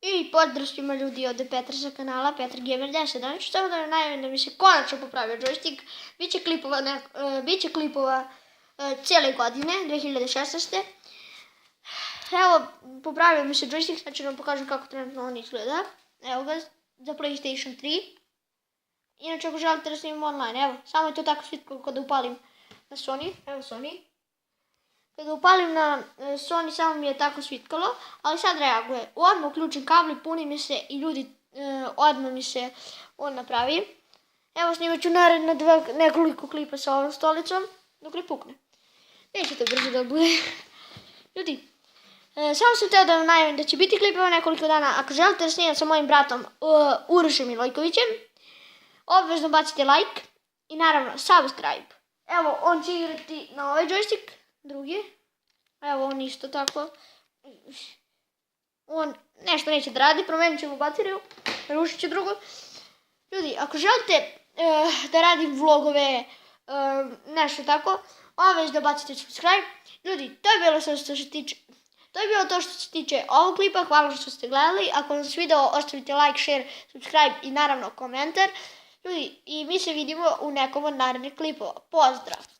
I pozdrav svima ljudi od Petra sa kanala Petar Gamer 10. Danas ću samo da vam najavim da mi se konačno popravio joystick. Biće klipova cijele godine, 2016. Evo, popravio mi se joystick, sad ću vam pokažem kako trenutno on izgleda. Evo ga, za PlayStation 3. Inače, ako želite da snimim online, evo, samo je to tako svitlo kada upalim na Sony. Evo Sony. Kada upalim na Sony samo mi je tako svitkalo, ali sad reaguje. Odmah uključim kabel, puni mi se i ljudi, odmah mi se on napravi. Evo snimat ću naredno nekoliko klipa sa ovom stolicom, dok ne pukne. Neće to brzo da bude. Ljudi, samo sam teo da vam najavim da će biti klipova nekoliko dana. Ako želite da snimam sa mojim bratom Urošem Milojkovićem, obvezno bacite like i naravno subscribe. Evo, on će igrati na ovaj joystick. Drugi, evo on isto tako, on nešto neće da radi, promenit ćemo bateriju, rušit će drugo. Ljudi, ako želite da radim vlogove, nešto tako, obvezno da bacite subscribe. Ljudi, to je bilo to što se tiče ovog klipa, hvala što ste gledali, ako vam se video ostavite like, share, subscribe i naravno komentar. Ljudi, i mi se vidimo u nekom od narednih klipova, pozdrav!